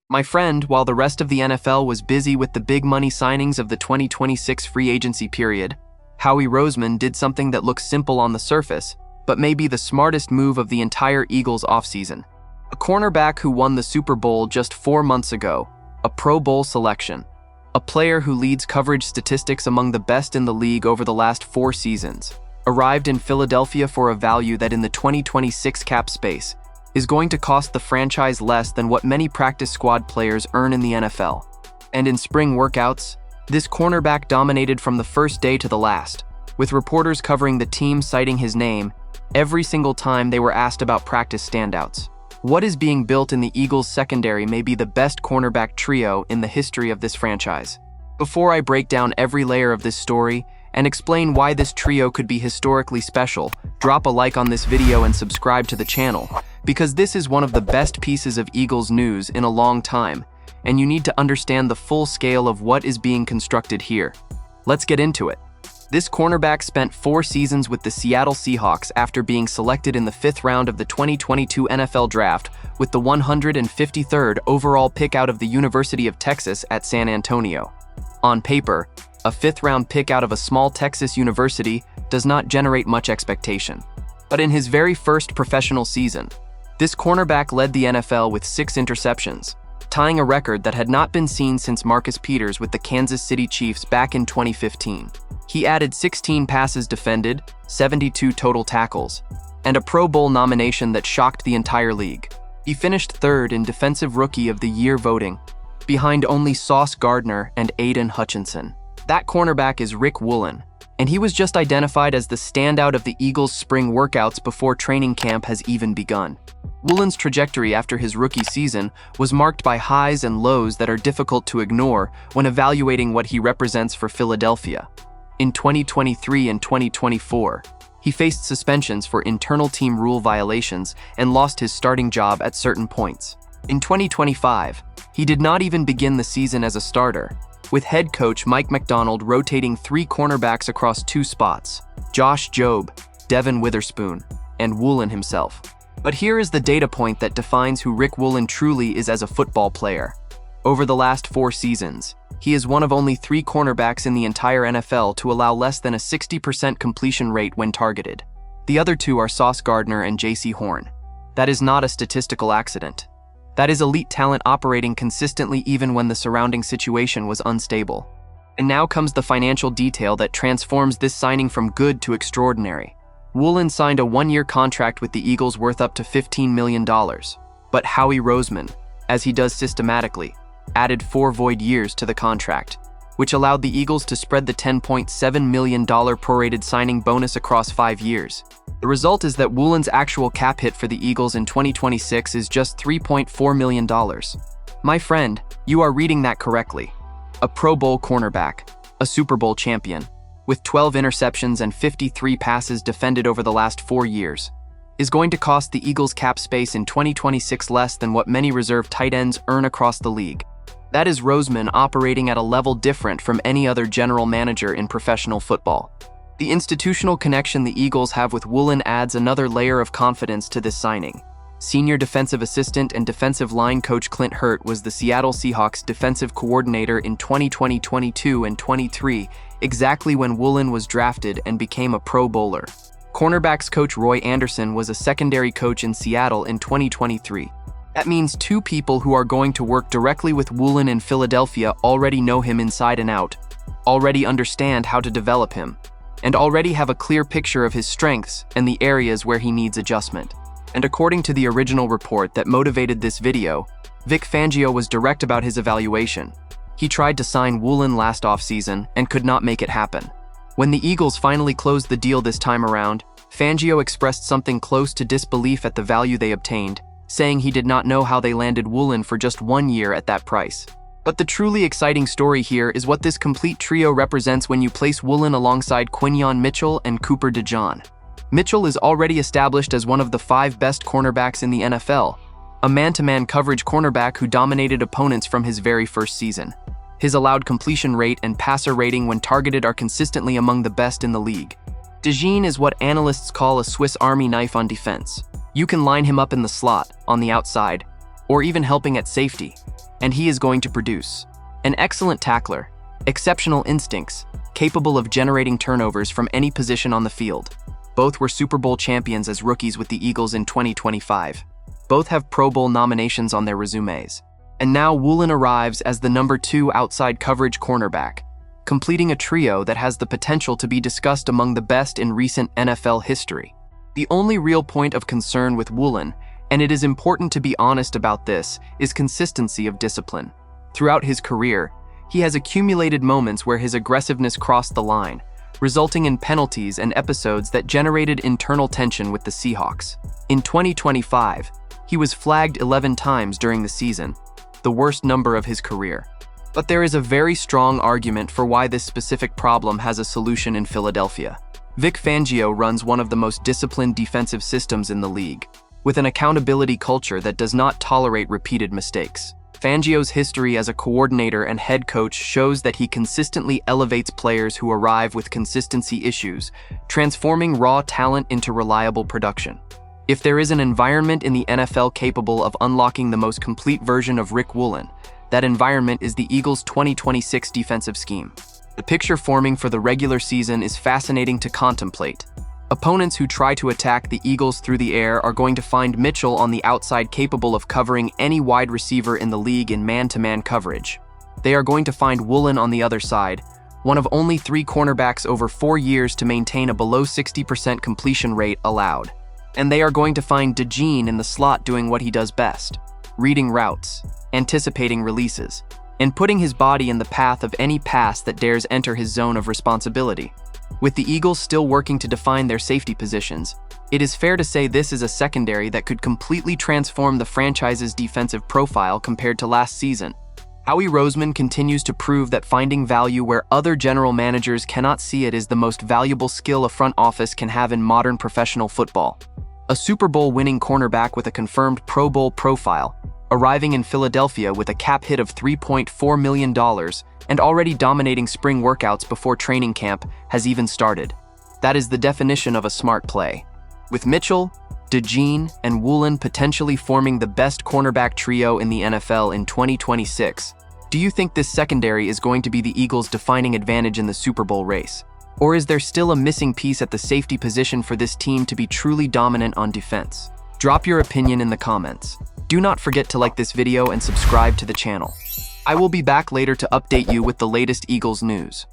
My friend, while the rest of the NFL was busy with the big money signings of the 2026 free agency period, Howie Roseman did something that looks simple on the surface, but may be the smartest move of the entire Eagles offseason. A cornerback who won the Super Bowl just 4 months ago, a Pro Bowl selection, a player who leads coverage statistics among the best in the league over the last 4 seasons, arrived in Philadelphia for a value that in the 2026 cap space is going to cost the franchise less than what many practice squad players earn in the NFL. And in spring workouts, this cornerback dominated from the first day to the last, with reporters covering the team citing his name every single time they were asked about practice standouts. What is being built in the Eagles' secondary may be the best cornerback trio in the history of this franchise. Before I break down every layer of this story and explain why this trio could be historically special, drop a like on this video and subscribe to the channel, because this is one of the best pieces of Eagles news in a long time, and you need to understand the full scale of what is being constructed here. Let's get into it. This cornerback spent 4 seasons with the Seattle Seahawks after being selected in the 5th round of the 2022 NFL Draft with the 153rd overall pick out of the University of Texas at San Antonio. On paper, a 5th-round pick out of a small Texas university does not generate much expectation. But in his very first professional season, this cornerback led the NFL with 6 interceptions, tying a record that had not been seen since Marcus Peters with the Kansas City Chiefs back in 2015. He added 16 passes defended, 72 total tackles, and a Pro Bowl nomination that shocked the entire league. He finished 3rd in Defensive Rookie of the Year voting, behind only Sauce Gardner and Aiden Hutchinson. That cornerback is Riq Woolen, and he was just identified as the standout of the Eagles' spring workouts before training camp has even begun. Woolen's trajectory after his rookie season was marked by highs and lows that are difficult to ignore when evaluating what he represents for Philadelphia. In 2023 and 2024, he faced suspensions for internal team rule violations and lost his starting job at certain points. In 2025, he did not even begin the season as a starter, with head coach Mike Macdonald rotating 3 cornerbacks across 2 spots: Josh Jobe, Devin Witherspoon, and Woolen himself. But here is the data point that defines who Riq Woolen truly is as a football player. Over the last 4 seasons, he is one of only 3 cornerbacks in the entire NFL to allow less than a 60% completion rate when targeted. The other 2 are Sauce Gardner and Jaycee Horn. That is not a statistical accident. That is elite talent operating consistently even when the surrounding situation was unstable. And now comes the financial detail that transforms this signing from good to extraordinary. Woolen signed a 1-year contract with the Eagles worth up to $15 million. But Howie Roseman, as he does systematically, added 4 void years to the contract, which allowed the Eagles to spread the $10.7 million prorated signing bonus across 5 years. The result is that Woolen's actual cap hit for the Eagles in 2026 is just $3.4 million. My friend, you are reading that correctly. A Pro Bowl cornerback, a Super Bowl champion, with 12 interceptions and 53 passes defended over the last 4 years, is going to cost the Eagles cap space in 2026 less than what many reserve tight ends earn across the league. That is Roseman operating at a level different from any other general manager in professional football. The institutional connection the Eagles have with Woolen adds another layer of confidence to this signing. Senior defensive assistant and defensive line coach Clint Hurt was the Seattle Seahawks defensive coordinator in 2020, 22, and 23, exactly when Woolen was drafted and became a Pro Bowler. Cornerbacks coach Roy Anderson was a secondary coach in Seattle in 2023. That means 2 people who are going to work directly with Woolen in Philadelphia already know him inside and out, already understand how to develop him, and already have a clear picture of his strengths and the areas where he needs adjustment. And according to the original report that motivated this video, Vic Fangio was direct about his evaluation. He tried to sign Woolen last offseason and could not make it happen. When the Eagles finally closed the deal this time around, Fangio expressed something close to disbelief at the value they obtained, saying he did not know how they landed Woolen for just 1 year at that price. But the truly exciting story here is what this complete trio represents when you place Woolen alongside Quinyon Mitchell and Cooper DeJean. Mitchell is already established as one of the 5 best cornerbacks in the NFL, a man-to-man coverage cornerback who dominated opponents from his very first season. His allowed completion rate and passer rating when targeted are consistently among the best in the league. DeJean is what analysts call a Swiss Army knife on defense. You can line him up in the slot, on the outside, or even helping at safety. and he is going to produce. An excellent tackler, exceptional instincts, capable of generating turnovers from any position on the field. Both were Super Bowl champions as rookies with the Eagles in 2025. Both have Pro Bowl nominations on their resumes. And now Woolen arrives as the number 2 outside coverage cornerback, completing a trio that has the potential to be discussed among the best in recent NFL history. The only real point of concern with Woolen, and it is important to be honest about this, is consistency of discipline. Throughout his career, he has accumulated moments where his aggressiveness crossed the line, resulting in penalties and episodes that generated internal tension with the Seahawks. In 2025, he was flagged 11 times during the season, the worst number of his career. But there is a very strong argument for why this specific problem has a solution in Philadelphia. Vic Fangio runs one of the most disciplined defensive systems in the league, with an accountability culture that does not tolerate repeated mistakes. Fangio's history as a coordinator and head coach shows that he consistently elevates players who arrive with consistency issues, transforming raw talent into reliable production. If there is an environment in the NFL capable of unlocking the most complete version of Riq Woolen, that environment is the Eagles' 2026 defensive scheme. The picture forming for the regular season is fascinating to contemplate. Opponents who try to attack the Eagles through the air are going to find Mitchell on the outside capable of covering any wide receiver in the league in man-to-man coverage. They are going to find Woolen on the other side, one of only 3 cornerbacks over 4 years to maintain a below 60% completion rate allowed. And they are going to find Jaycee in the slot doing what he does best, reading routes, anticipating releases, and putting his body in the path of any pass that dares enter his zone of responsibility. With the Eagles still working to define their safety positions, it is fair to say this is a secondary that could completely transform the franchise's defensive profile compared to last season. Howie Roseman continues to prove that finding value where other general managers cannot see it is the most valuable skill a front office can have in modern professional football. A Super Bowl winning cornerback with a confirmed Pro Bowl profile, arriving in Philadelphia with a cap hit of $3.4 million and already dominating spring workouts before training camp has even started. That is the definition of a smart play. With Mitchell, Jaycee, and Woolen potentially forming the best cornerback trio in the NFL in 2026, do you think this secondary is going to be the Eagles' defining advantage in the Super Bowl race? Or is there still a missing piece at the safety position for this team to be truly dominant on defense? Drop your opinion in the comments. Do not forget to like this video and subscribe to the channel. I will be back later to update you with the latest Eagles news.